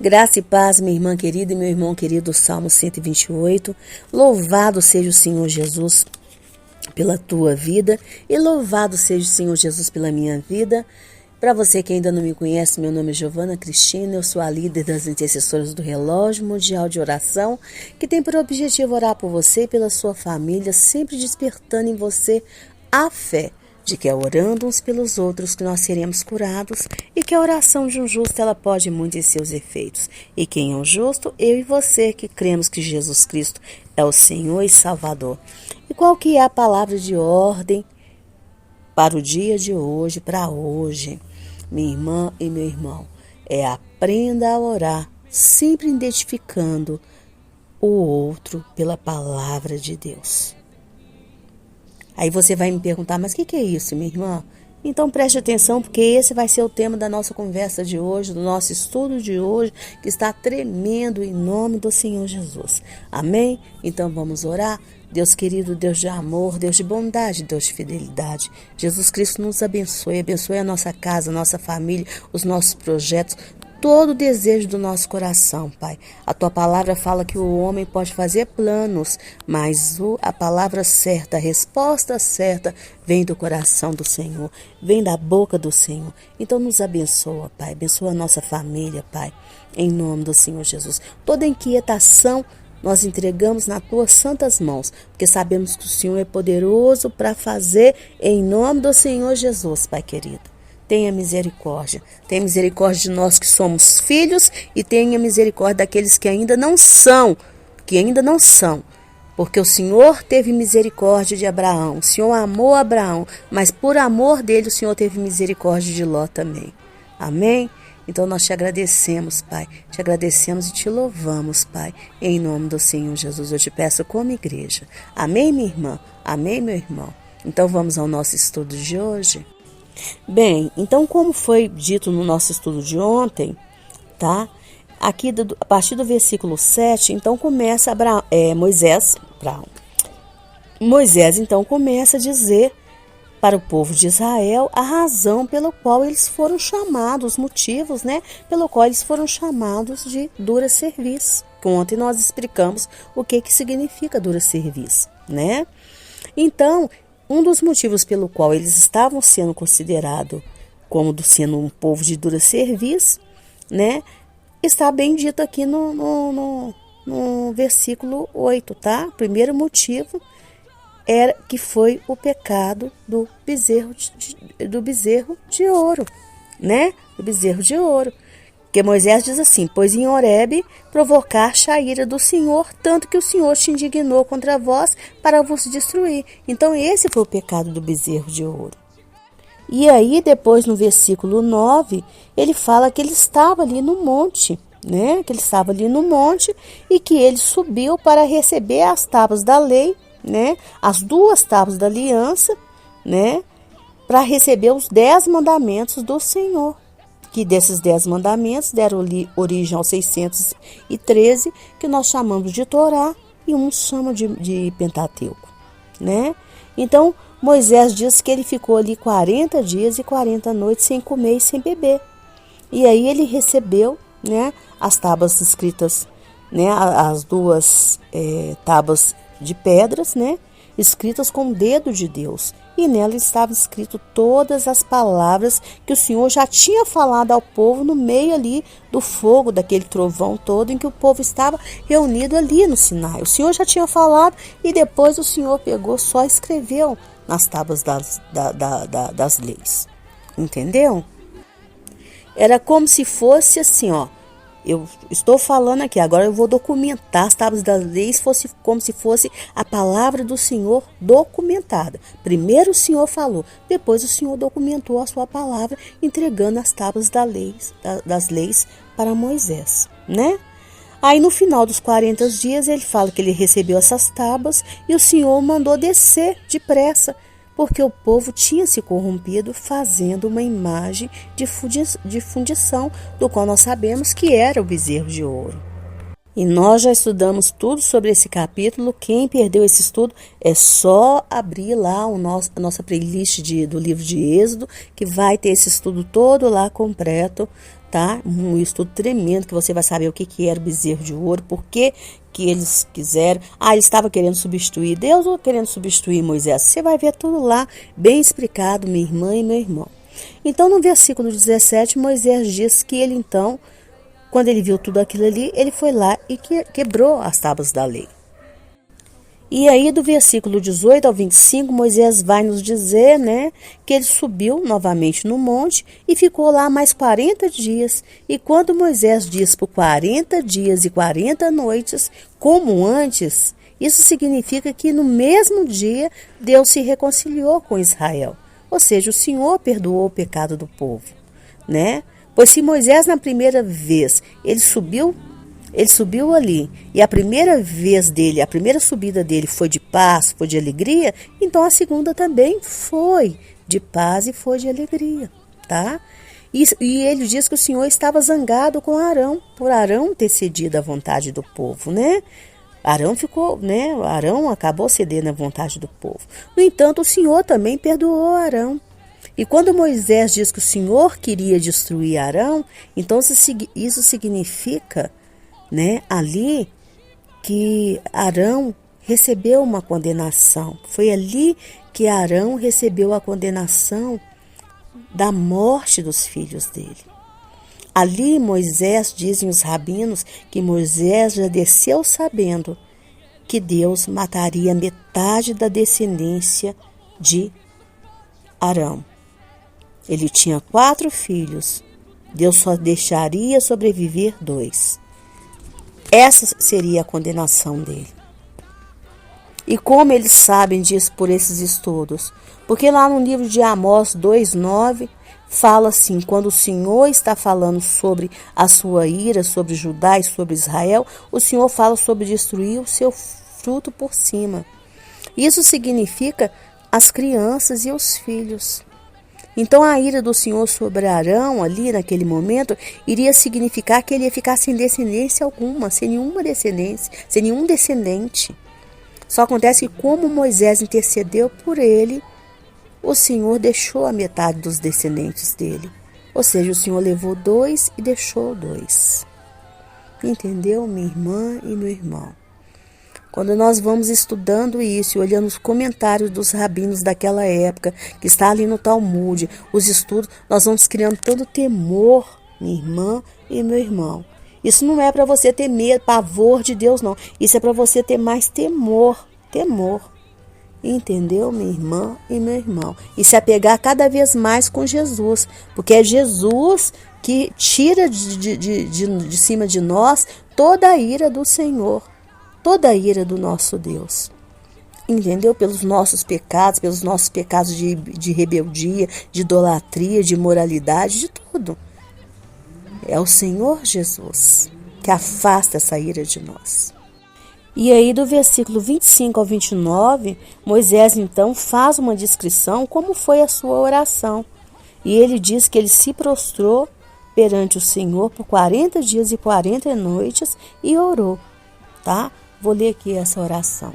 Graça e paz, minha irmã querida e meu irmão querido, Salmo 128. Louvado seja o Senhor Jesus pela tua vida e louvado seja o Senhor Jesus pela minha vida. Para você que ainda não me conhece, meu nome é Giovana Cristina, eu sou a líder das intercessoras do Relógio Mundial de Oração, que tem por objetivo orar por você e pela sua família, sempre despertando em você a fé de que é orando uns pelos outros que nós seremos curados e que a oração de um justo ela pode muito em seus efeitos. E quem é o justo? Eu e você que cremos que Jesus Cristo é o Senhor e Salvador. E qual que é a palavra de ordem para o dia de hoje, para hoje? Minha irmã e meu irmão, aprenda a orar, sempre identificando o outro pela palavra de Deus. Aí você vai me perguntar, mas o que é isso, minha irmã? Então preste atenção, porque esse vai ser o tema da nossa conversa de hoje, do nosso estudo de hoje, que está tremendo em nome do Senhor Jesus. Amém? Então vamos orar? Deus querido, Deus de amor, Deus de bondade, Deus de fidelidade. Jesus Cristo nos abençoe a nossa casa, a nossa família, os nossos projetos, todo o desejo do nosso coração, Pai. A tua palavra fala que o homem pode fazer planos, mas a palavra certa, a resposta certa, vem do coração do Senhor, vem da boca do Senhor. Então nos abençoa, Pai. Abençoa a nossa família, Pai, em nome do Senhor Jesus. Toda inquietação nós entregamos nas tuas santas mãos, porque sabemos que o Senhor é poderoso para fazer em nome do Senhor Jesus, Pai querido. Tenha misericórdia de nós que somos filhos e tenha misericórdia daqueles que ainda não são, porque o Senhor teve misericórdia de Abraão, o Senhor amou Abraão, mas por amor dele o Senhor teve misericórdia de Ló também. Amém? Então nós te agradecemos, Pai, te agradecemos e te louvamos, Pai, em nome do Senhor Jesus. Eu te peço como igreja. Amém, minha irmã? Amém, meu irmão? Então vamos ao nosso estudo de hoje. Bem, então como foi dito no nosso estudo de ontem, tá? Aqui a partir do versículo 7, então começa Moisés então começa a dizer para o povo de Israel a razão pela qual eles foram chamados, os motivos, né? Pelo qual eles foram chamados de dura serviço. Ontem nós explicamos o que significa dura serviço, né? Então, um dos motivos pelo qual eles estavam sendo considerados como sendo um povo de dura serviço, né? Está bem dito aqui no versículo 8, tá? O primeiro motivo era que foi o pecado do bezerro de ouro, né? Do bezerro de ouro. Porque Moisés diz assim: pois em Horebe provocaste a ira do Senhor, tanto que o Senhor te indignou contra vós para vos destruir. Então esse foi o pecado do bezerro de ouro. E aí depois no versículo 9, ele fala que ele estava ali no monte, né? Que ele estava ali no monte e que ele subiu para receber as tábuas da lei, né? As 2 tábuas da aliança, né? Para receber os 10 mandamentos do Senhor. Que desses 10 mandamentos deram origem aos 613, que nós chamamos de Torá, e uns chamam de Pentateuco, né? Então, Moisés diz que ele ficou ali 40 dias e 40 noites sem comer e sem beber. E aí ele recebeu, né, as tábuas escritas, né, as 2 tábuas de pedras, né, escritas com o dedo de Deus. E nela estava escrito todas as palavras que o Senhor já tinha falado ao povo no meio ali do fogo, daquele trovão todo em que o povo estava reunido ali no Sinai. O Senhor já tinha falado e depois o Senhor pegou, só escreveu nas tábuas das leis. Entendeu? Era como se fosse assim, ó. Eu estou falando aqui, agora eu vou documentar as tábuas das leis como se fosse a palavra do Senhor documentada. Primeiro o Senhor falou, depois o Senhor documentou a sua palavra, entregando as tábuas das leis para Moisés, né? Aí no final dos 40 dias ele fala que ele recebeu essas tábuas e o Senhor mandou descer depressa, porque o povo tinha se corrompido fazendo uma imagem de fundição, do qual nós sabemos que era o bezerro de ouro. E nós já estudamos tudo sobre esse capítulo. Quem perdeu esse estudo é só abrir lá a nossa playlist do livro de Êxodo, que vai ter esse estudo todo lá completo, tá? Um estudo tremendo que você vai saber o que era o bezerro de ouro, por que eles quiseram. Eles estavam querendo substituir Deus ou querendo substituir Moisés? Você vai ver tudo lá, bem explicado, minha irmã e meu irmão. Então, no versículo 17, Moisés diz que ele então, quando ele viu tudo aquilo ali, ele foi lá e quebrou as tábuas da lei. E aí, do versículo 18 ao 25, Moisés vai nos dizer, né, que ele subiu novamente no monte e ficou lá mais 40 dias. E quando Moisés diz por 40 dias e 40 noites, como antes, isso significa que no mesmo dia Deus se reconciliou com Israel. Ou seja, o Senhor perdoou o pecado do povo, né? Pois se Moisés na primeira vez ele subiu ali, e a primeira vez dele, a primeira subida dele foi de paz, foi de alegria, então a segunda também foi de paz e foi de alegria, tá? E ele diz que o Senhor estava zangado com Arão, por Arão ter cedido à vontade do povo, né? Arão acabou cedendo à vontade do povo. No entanto, o Senhor também perdoou Arão. E quando Moisés diz que o Senhor queria destruir Arão, então isso significa, né, ali que Arão recebeu uma condenação. Foi ali que Arão recebeu a condenação da morte dos filhos dele. Ali Moisés, dizem os rabinos, que Moisés já desceu sabendo que Deus mataria metade da descendência de Arão. Ele tinha 4 filhos, Deus só deixaria sobreviver 2. Essa seria a condenação dele. E como eles sabem disso por esses estudos? Porque lá no livro de Amós 2:9 fala assim, quando o Senhor está falando sobre a sua ira, sobre Judá e sobre Israel, o Senhor fala sobre destruir o seu fruto por cima. Isso significa as crianças e os filhos. Então a ira do Senhor sobre Arão ali naquele momento iria significar que ele ia ficar sem descendência alguma, sem nenhuma descendência, sem nenhum descendente. Só acontece que como Moisés intercedeu por ele, o Senhor deixou a metade dos descendentes dele. Ou seja, o Senhor levou 2 e deixou 2. Entendeu, minha irmã e meu irmão? Quando nós vamos estudando isso e olhando os comentários dos rabinos daquela época, que está ali no Talmud, os estudos, nós vamos criando todo temor, minha irmã e meu irmão. Isso não é para você ter medo, pavor de Deus, não. Isso é para você ter mais temor. Entendeu, minha irmã e meu irmão? E se apegar cada vez mais com Jesus, porque é Jesus que tira de cima de nós toda a ira do Senhor. Toda a ira do nosso Deus, entendeu? Pelos nossos pecados de rebeldia, de idolatria, de imoralidade, de tudo. É o Senhor Jesus que afasta essa ira de nós. E aí do versículo 25 ao 29, Moisés então faz uma descrição como foi a sua oração. E ele diz que ele se prostrou perante o Senhor por 40 dias e 40 noites e orou, tá? Vou ler aqui essa oração.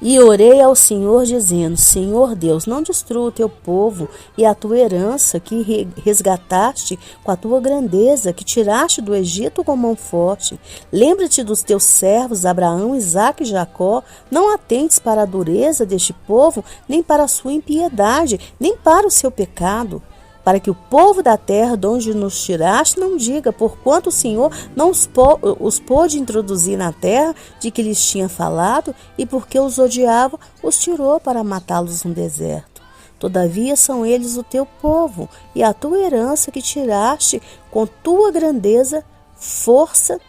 E orei ao Senhor dizendo, Senhor Deus, não destrua o teu povo e a tua herança que resgataste com a tua grandeza, que tiraste do Egito com mão forte. Lembra-te dos teus servos Abraão, Isaque e Jacó. Não atentes para a dureza deste povo, nem para a sua impiedade, nem para o seu pecado. Para que o povo da terra de onde nos tiraste não diga, porquanto o Senhor não os pôde introduzir na terra de que lhes tinha falado, e porque os odiava, os tirou para matá-los no deserto. Todavia são eles o teu povo, e a tua herança que tiraste com tua grandeza, força,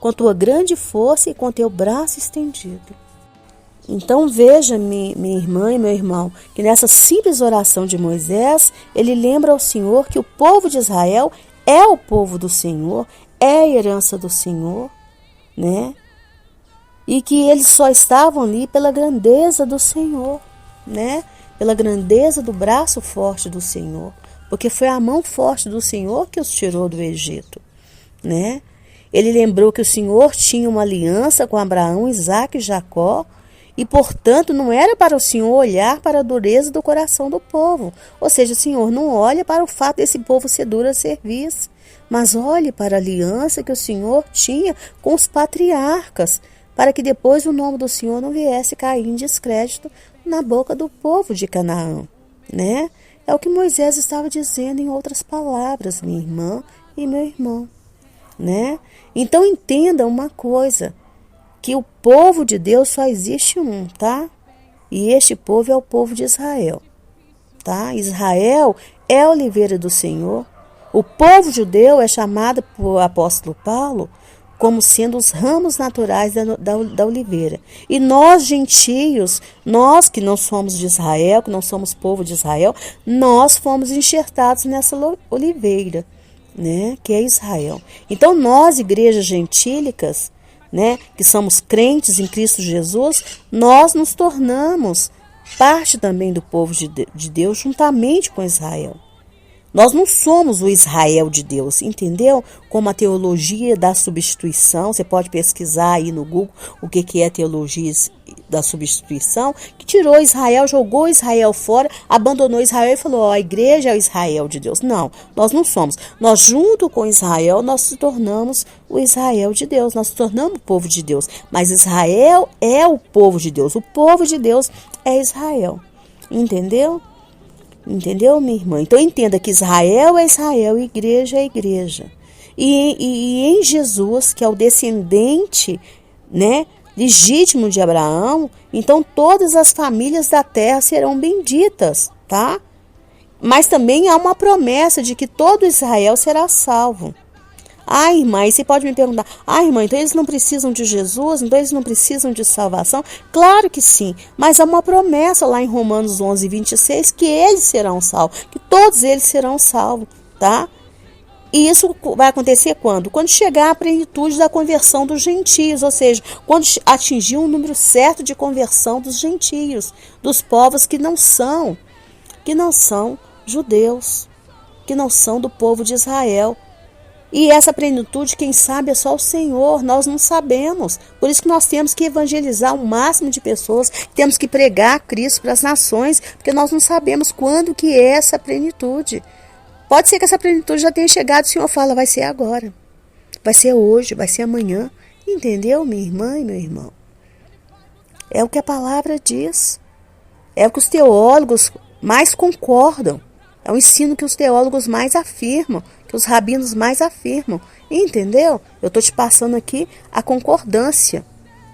com tua grande força e com teu braço estendido. Então veja, minha irmã e meu irmão, que nessa simples oração de Moisés, ele lembra ao Senhor que o povo de Israel é o povo do Senhor, é a herança do Senhor, né? E que eles só estavam ali pela grandeza do Senhor, né? Pela grandeza do braço forte do Senhor, porque foi a mão forte do Senhor que os tirou do Egito, né? Ele lembrou que o Senhor tinha uma aliança com Abraão, Isaque e Jacó, e, portanto, não era para o Senhor olhar para a dureza do coração do povo. Ou seja, o Senhor não olha para o fato desse povo ser duro a serviço. Mas olhe para a aliança que o Senhor tinha com os patriarcas, para que depois o nome do Senhor não viesse cair em descrédito na boca do povo de Canaã, né? É o que Moisés estava dizendo em outras palavras, minha irmã e meu irmão, né? Então entenda uma coisa, que o povo de Deus só existe um, tá? E este povo é o povo de Israel, tá? Israel é a oliveira do Senhor. O povo judeu é chamado por apóstolo Paulo como sendo os ramos naturais da oliveira. E nós, gentios, nós que não somos de Israel, que não somos povo de Israel, nós fomos enxertados nessa oliveira, né, que é Israel. Então nós, igrejas gentílicas, né, que somos crentes em Cristo Jesus, nós nos tornamos parte também do povo de Deus, juntamente com Israel. Nós não somos o Israel de Deus, entendeu? Como a teologia da substituição, você pode pesquisar aí no Google o que é a teologia da substituição, que tirou Israel, jogou Israel fora, abandonou Israel e falou, ó, a igreja é o Israel de Deus. Não, nós não somos. Nós, junto com Israel, nós se tornamos o Israel de Deus, nós se tornamos o povo de Deus. Mas Israel é o povo de Deus, o povo de Deus é Israel, entendeu? Entendeu, minha irmã? Então entenda que Israel é Israel, igreja é igreja. E em Jesus, que é o descendente, né, legítimo de Abraão, então todas as famílias da terra serão benditas, tá? Mas também há uma promessa de que todo Israel será salvo. Ah, irmã, e você pode me perguntar, irmã, então eles não precisam de Jesus? Então eles não precisam de salvação? Claro que sim, mas há uma promessa lá em Romanos 11:26 que eles serão salvos, que todos eles serão salvos, tá? E isso vai acontecer quando? Quando chegar a plenitude da conversão dos gentios, ou seja, quando atingir um número certo de conversão dos gentios, dos povos que não são judeus, que não são do povo de Israel. E essa plenitude, quem sabe, é só o Senhor, nós não sabemos. Por isso que nós temos que evangelizar o máximo de pessoas, temos que pregar Cristo para as nações, porque nós não sabemos quando que é essa plenitude. Pode ser que essa plenitude já tenha chegado, o Senhor fala, vai ser agora, vai ser hoje, vai ser amanhã. Entendeu, minha irmã e meu irmão? É o que a palavra diz, é o que os teólogos mais concordam, é o ensino que os teólogos mais afirmam, que os rabinos mais afirmam, entendeu? Eu estou te passando aqui a concordância,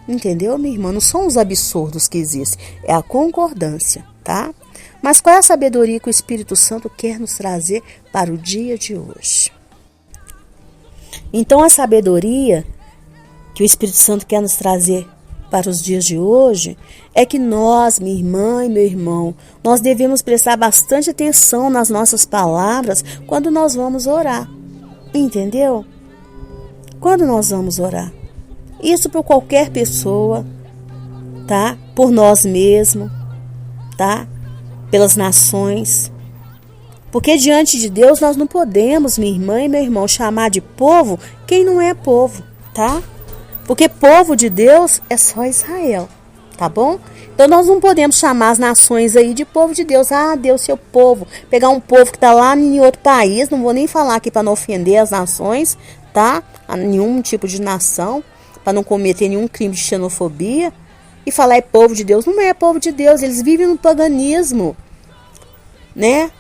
entendeu, minha irmã? Não são os absurdos que existem, é a concordância, tá? Mas qual é a sabedoria que o Espírito Santo quer nos trazer para o dia de hoje? Então a sabedoria que o Espírito Santo quer nos trazer para os dias de hoje é que nós, minha irmã e meu irmão, nós devemos prestar bastante atenção nas nossas palavras quando nós vamos orar, entendeu? Quando nós vamos orar. Isso por qualquer pessoa, tá? Por nós mesmos, tá? Pelas nações. Porque diante de Deus nós não podemos, minha irmã e meu irmão, chamar de povo quem não é povo, tá? Porque povo de Deus é só Israel, tá bom? Então nós não podemos chamar as nações aí de povo de Deus. Ah, Deus, seu povo. Pegar um povo que está lá em outro país, não vou nem falar aqui para não ofender as nações, tá? A nenhum tipo de nação, para não cometer nenhum crime de xenofobia. E falar é povo de Deus. Não é povo de Deus, eles vivem no paganismo, né?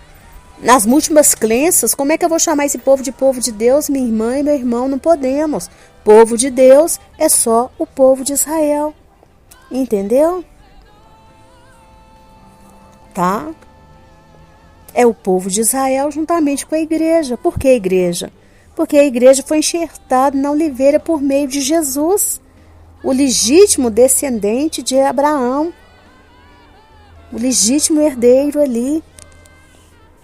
Nas múltiplas crenças, como é que eu vou chamar esse povo de Deus? Minha irmã e meu irmão, não podemos. Povo de Deus é só o povo de Israel. Entendeu? Tá? É o povo de Israel juntamente com a igreja. Por que a igreja? Porque a igreja foi enxertada na oliveira por meio de Jesus, o legítimo descendente de Abraão, o legítimo herdeiro ali.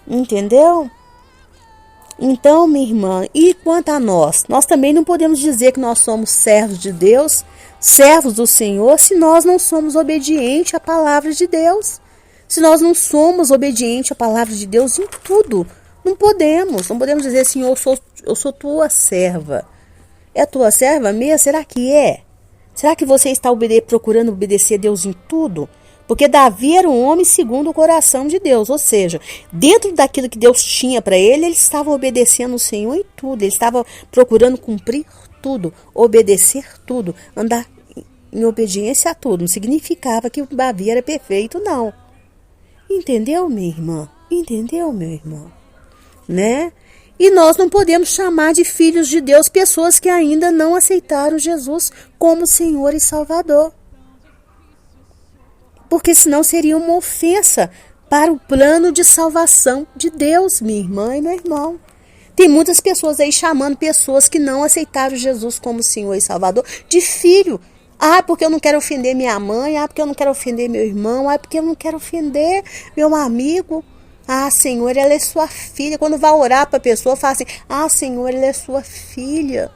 Entendeu? Então, minha irmã, e quanto a nós? Nós também não podemos dizer que nós somos servos de Deus, servos do Senhor, se nós não somos obedientes à palavra de Deus. Se nós não somos obedientes à palavra de Deus em tudo, não podemos dizer, Senhor, eu sou tua serva. É tua serva mesmo? Será que é? Será que você está procurando obedecer a Deus em tudo? Porque Davi era um homem segundo o coração de Deus, ou seja, dentro daquilo que Deus tinha para ele estava obedecendo o Senhor em tudo, ele estava procurando cumprir tudo, obedecer tudo, andar em obediência a tudo. Não significava que o Davi era perfeito, não. Entendeu, minha irmã? Entendeu, meu irmão? Né? E nós não podemos chamar de filhos de Deus pessoas que ainda não aceitaram Jesus como Senhor e Salvador. Porque senão seria uma ofensa para o plano de salvação de Deus, minha irmã e meu irmão. Tem muitas pessoas aí chamando pessoas que não aceitaram Jesus como Senhor e Salvador de filho. Ah, porque eu não quero ofender minha mãe, porque eu não quero ofender meu irmão, porque eu não quero ofender meu amigo. Ah, Senhor, ela é sua filha. Quando vai orar para a pessoa, fala assim, Senhor, ela é sua filha.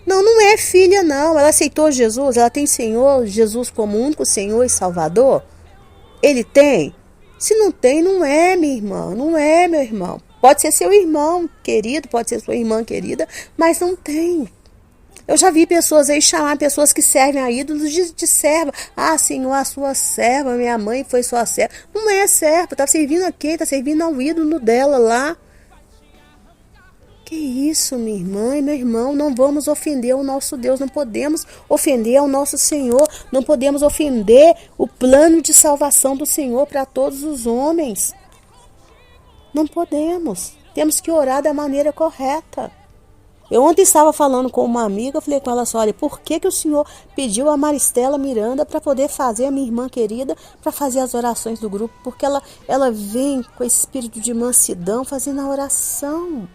Não, não é filha, não. Ela aceitou Jesus, ela tem Senhor, Jesus como único Senhor e Salvador. Ele tem? Se não tem, não é, minha irmã, não é, meu irmão. Pode ser seu irmão querido, pode ser sua irmã querida, mas não tem. Eu já vi pessoas aí chamar pessoas que servem a ídolos de serva. Senhor, a sua serva, minha mãe foi sua serva. Não é serva, está servindo a quem? Está servindo ao ídolo dela lá. Que isso, minha irmã e meu irmão, não vamos ofender o nosso Deus, não podemos ofender ao nosso Senhor, não podemos ofender o plano de salvação do Senhor para todos os homens. Não podemos, temos que orar da maneira correta. Eu ontem estava falando com uma amiga, eu falei com ela assim, olha, por que o Senhor pediu a Maristela Miranda para poder fazer, a minha irmã querida, para fazer as orações do grupo? Porque ela vem com esse espírito de mansidão fazendo a oração.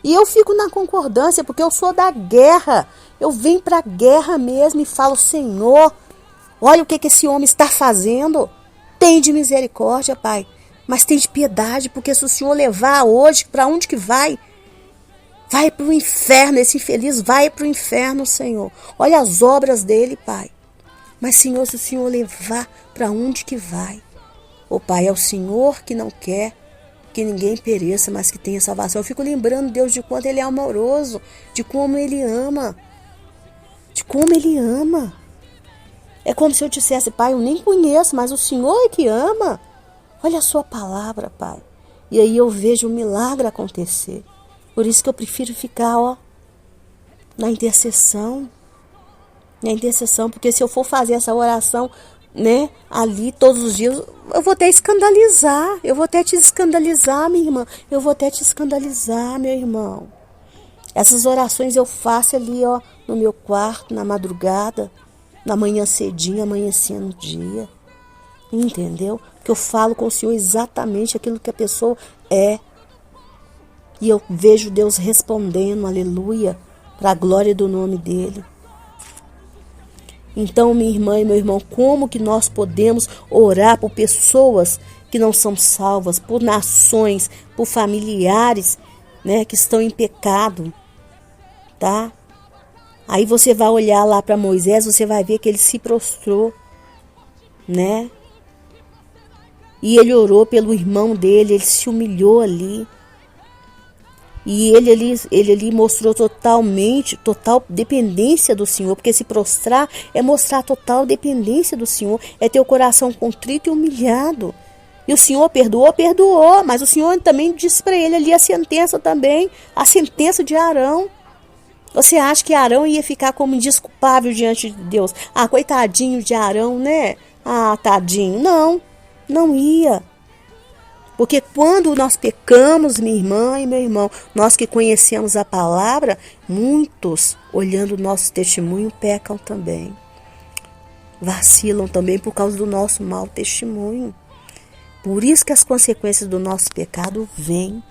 E eu fico na concordância, porque eu sou da guerra. Eu venho para a guerra mesmo e falo, Senhor, olha o que esse homem está fazendo. Tem de misericórdia, Pai, mas tem de piedade, porque se o Senhor levar hoje, para onde que vai? Vai para o inferno, esse infeliz vai para o inferno, Senhor. Olha as obras dele, Pai. Mas, Senhor, se o Senhor levar, para onde que vai? Ô Pai, é o Senhor que não quer que ninguém pereça, mas que tenha salvação. Eu fico lembrando, Deus, de quanto Ele é amoroso, de como Ele ama. De como Ele ama. É como se eu dissesse, Pai, eu nem conheço, mas o Senhor é que ama. Olha a sua palavra, Pai. E aí eu vejo um milagre acontecer. Por isso que eu prefiro ficar, na intercessão. Na intercessão, porque se eu for fazer essa oração, né, ali todos os dias, eu vou até escandalizar. Eu vou até te escandalizar, minha irmã. Eu vou até te escandalizar, meu irmão. Essas orações eu faço ali, no meu quarto, na madrugada, na manhã cedinho, amanhecendo o dia. Entendeu? Porque eu falo com o Senhor exatamente aquilo que a pessoa é. E eu vejo Deus respondendo, aleluia, para a glória do nome dele. Então, minha irmã e meu irmão, como que nós podemos orar por pessoas que não são salvas, por nações, por familiares, né, que estão em pecado, tá? Aí você vai olhar lá para Moisés, você vai ver que ele se prostrou, né? E ele orou pelo irmão dele, ele se humilhou ali. E ele ali mostrou total dependência do Senhor, porque se prostrar é mostrar total dependência do Senhor, é ter o coração contrito e humilhado. E o Senhor perdoou, mas o Senhor também disse para ele ali a sentença também, a sentença de Arão. Você acha que Arão ia ficar como indesculpável diante de Deus? Coitadinho de Arão, né? Tadinho. Não ia. Porque quando nós pecamos, minha irmã e meu irmão, nós que conhecemos a palavra, muitos, olhando o nosso testemunho, pecam também. Vacilam também por causa do nosso mau testemunho. Por isso que as consequências do nosso pecado vêm,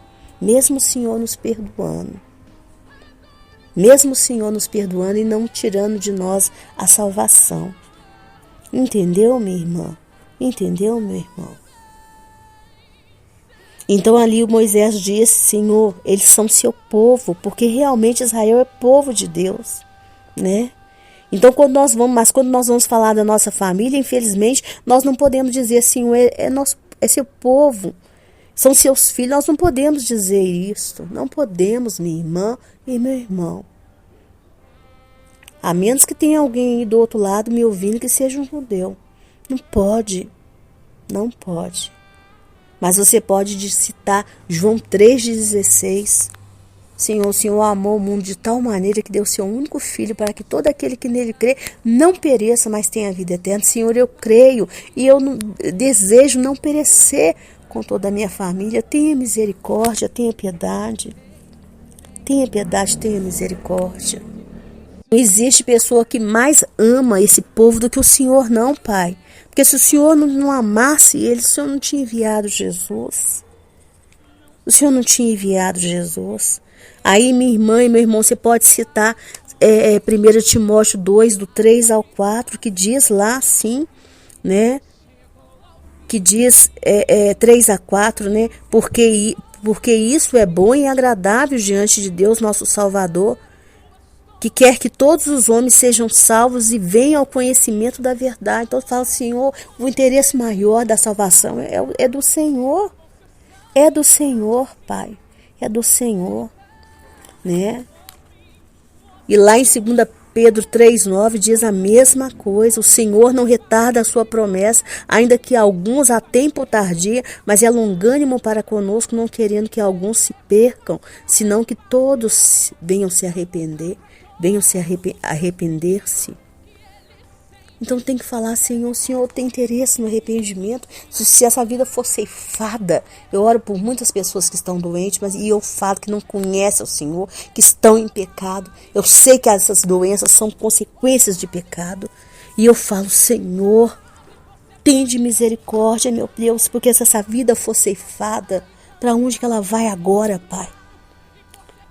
mesmo o Senhor nos perdoando. Mesmo o Senhor nos perdoando e não tirando de nós a salvação. Entendeu, minha irmã? Entendeu, meu irmão? Então ali o Moisés disse, Senhor, eles são seu povo, porque realmente Israel é povo de Deus, né? Então quando nós vamos falar da nossa família, infelizmente, nós não podemos dizer, Senhor, é seu povo, são seus filhos, nós não podemos dizer isso, não podemos, minha irmã e meu irmão. A menos que tenha alguém aí do outro lado me ouvindo que seja um judeu. Não pode, não pode. Mas você pode citar João 3,16. Senhor, o Senhor amou o mundo de tal maneira que deu seu único filho para que todo aquele que nele crê não pereça, mas tenha vida eterna. Senhor, eu creio e eu desejo não perecer com toda a minha família. Tenha misericórdia, tenha piedade. Tenha piedade, tenha misericórdia. Não existe pessoa que mais ama esse povo do que o Senhor, não, Pai. Porque se o Senhor não amasse eles, o Senhor não tinha enviado Jesus. O Senhor não tinha enviado Jesus. Aí, minha irmã e meu irmão, você pode citar 1 Timóteo 2, do 3 ao 4, que diz lá assim, né? Que diz 3 a 4, né? Porque isso é bom e agradável diante de Deus, nosso Salvador, que quer que todos os homens sejam salvos e venham ao conhecimento da verdade. Então, fala, Senhor, o interesse maior da salvação é do Senhor. É do Senhor, Pai. É do Senhor, né? E lá em 2 Pedro 3,9 diz a mesma coisa. O Senhor não retarda a sua promessa, ainda que alguns a tempo tardia, mas é longânimo para conosco, não querendo que alguns se percam, senão que todos venham se arrepender. Venham se arrepender-se. Então tem que falar, Senhor, o Senhor tem interesse no arrependimento. Se essa vida for ceifada, eu oro por muitas pessoas que estão doentes, e eu falo que não conhecem o Senhor, que estão em pecado. Eu sei que essas doenças são consequências de pecado. E eu falo, Senhor, tende misericórdia, meu Deus, porque se essa vida for ceifada, para onde que ela vai agora, Pai?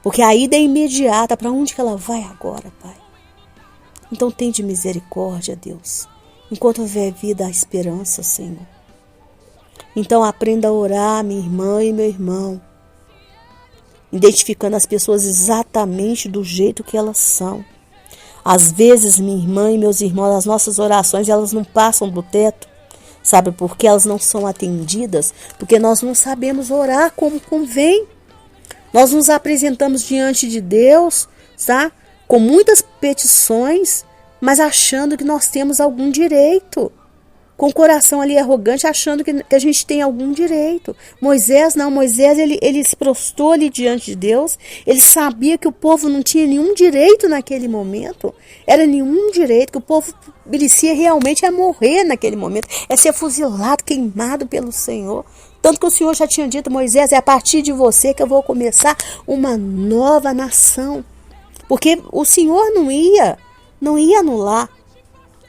Porque a ida é imediata, para onde que ela vai agora, Pai? Então tende misericórdia, Deus. Enquanto houver vida, há esperança, Senhor. Então aprenda a orar, minha irmã e meu irmão, identificando as pessoas exatamente do jeito que elas são. Às vezes, minha irmã e meus irmãos, as nossas orações, elas não passam do teto. Sabe por que elas não são atendidas? Porque nós não sabemos orar como convém. Nós nos apresentamos diante de Deus, tá? Com muitas petições, mas achando que nós temos algum direito. Com o coração ali arrogante, achando que a gente tem algum direito. Moisés não, Moisés ele se prostrou ali diante de Deus. Ele sabia que o povo não tinha nenhum direito naquele momento. Era nenhum direito, que o povo merecia realmente morrer naquele momento. É ser fuzilado, queimado pelo Senhor. Tanto que o Senhor já tinha dito, Moisés, é a partir de você que eu vou começar uma nova nação. Porque o Senhor não ia anular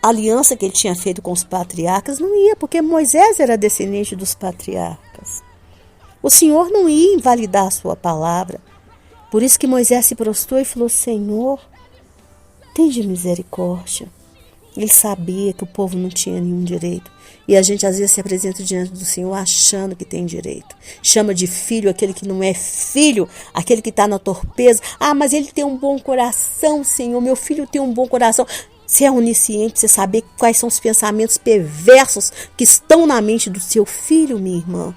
a aliança que ele tinha feito com os patriarcas, não ia, porque Moisés era descendente dos patriarcas. O Senhor não ia invalidar a sua palavra. Por isso que Moisés se prostrou e falou, Senhor, tende misericórdia. Ele sabia que o povo não tinha nenhum direito. E a gente às vezes se apresenta diante do Senhor achando que tem direito. Chama de filho aquele que não é filho, aquele que está na torpeza. Ah, mas ele tem um bom coração, Senhor. Meu filho tem um bom coração. Você é onisciente, você sabe quais são os pensamentos perversos que estão na mente do seu filho, minha irmã.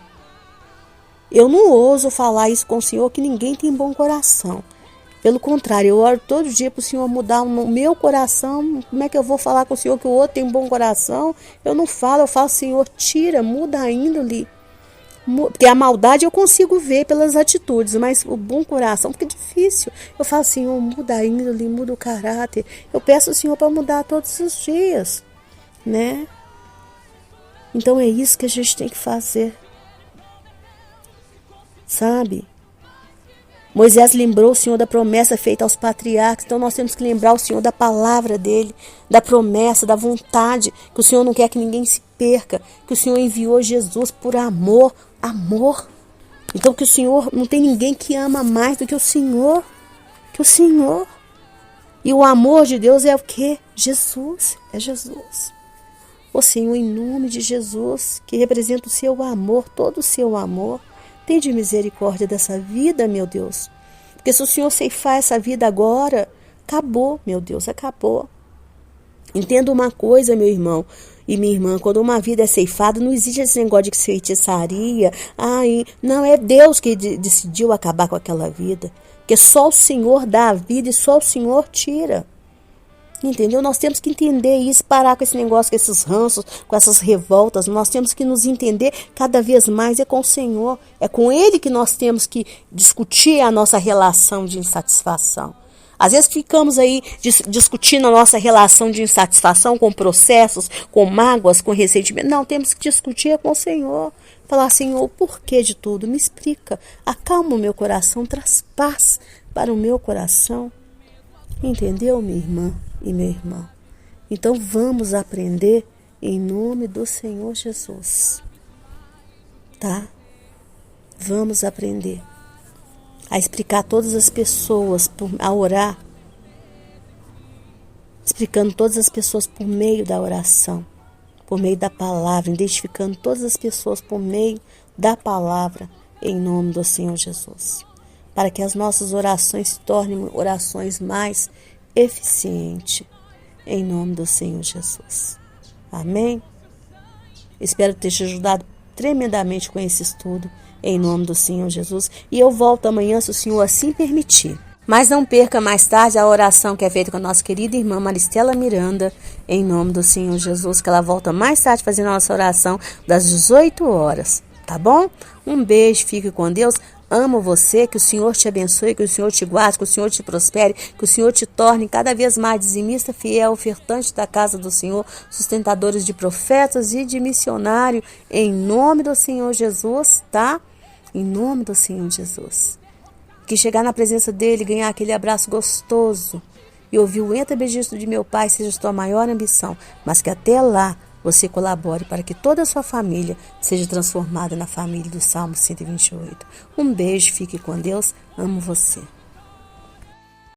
Eu não ouso falar isso com o Senhor, que ninguém tem bom coração. Pelo contrário, eu oro todo dia para o Senhor mudar o meu coração. Como é que eu vou falar com o Senhor que o outro tem um bom coração? Eu não falo, eu falo, Senhor, tira, muda a índole. Porque a maldade eu consigo ver pelas atitudes, mas o bom coração fica difícil. Eu falo, Senhor, muda a índole, muda o caráter. Eu peço ao Senhor para mudar todos os dias, né? Então é isso que a gente tem que fazer. Sabe? Moisés lembrou o Senhor da promessa feita aos patriarcas, então nós temos que lembrar o Senhor da palavra dele, da promessa, da vontade, que o Senhor não quer que ninguém se perca, que o Senhor enviou Jesus por amor, Então que o Senhor, não tem ninguém que ama mais do que o Senhor, E o amor de Deus é o quê? Jesus, é Jesus. Ô Senhor, em nome de Jesus, que representa o seu amor, todo o seu amor, tende misericórdia dessa vida, meu Deus. Porque se o Senhor ceifar essa vida agora, acabou, meu Deus, acabou. Entenda uma coisa, meu irmão e minha irmã, quando uma vida é ceifada, não existe esse negócio de feitiçaria. Não, é Deus que decidiu acabar com aquela vida. Porque só o Senhor dá a vida e só o Senhor tira. Entendeu? Nós temos que entender isso, parar com esse negócio, com esses ranços, com essas revoltas. Nós temos que nos entender cada vez mais é com o Senhor. É com Ele que nós temos que discutir a nossa relação de insatisfação. Às vezes ficamos aí discutindo a nossa relação de insatisfação com processos, com mágoas, com ressentimento. Não, temos que discutir com o Senhor. Falar, Senhor, o porquê de tudo? Me explica. Acalma o meu coração, traz paz para o meu coração. Entendeu, minha irmã e meu irmão? Então vamos aprender em nome do Senhor Jesus. Tá? Vamos aprender a explicar a todas as pessoas, a orar, explicando todas as pessoas por meio da oração, por meio da palavra, identificando todas as pessoas por meio da palavra, em nome do Senhor Jesus. Para que as nossas orações se tornem orações mais eficientes, em nome do Senhor Jesus. Amém? Espero ter te ajudado tremendamente com esse estudo, em nome do Senhor Jesus. E eu volto amanhã, se o Senhor assim permitir. Mas não perca mais tarde a oração que é feita com a nossa querida irmã Maristela Miranda, em nome do Senhor Jesus, que ela volta mais tarde fazendo a nossa oração das 18 horas. Tá bom? Um beijo, fique com Deus. Amo você, que o Senhor te abençoe, que o Senhor te guarde, que o Senhor te prospere, que o Senhor te torne cada vez mais dizimista, fiel, ofertante da casa do Senhor, sustentadores de profetas e de missionário, em nome do Senhor Jesus, tá? Em nome do Senhor Jesus. Que chegar na presença dele, ganhar aquele abraço gostoso e ouvir o entra bendito de meu Pai seja sua maior ambição, mas que até lá você colabore para que toda a sua família seja transformada na família do Salmo 128. Um beijo, fique com Deus, amo você.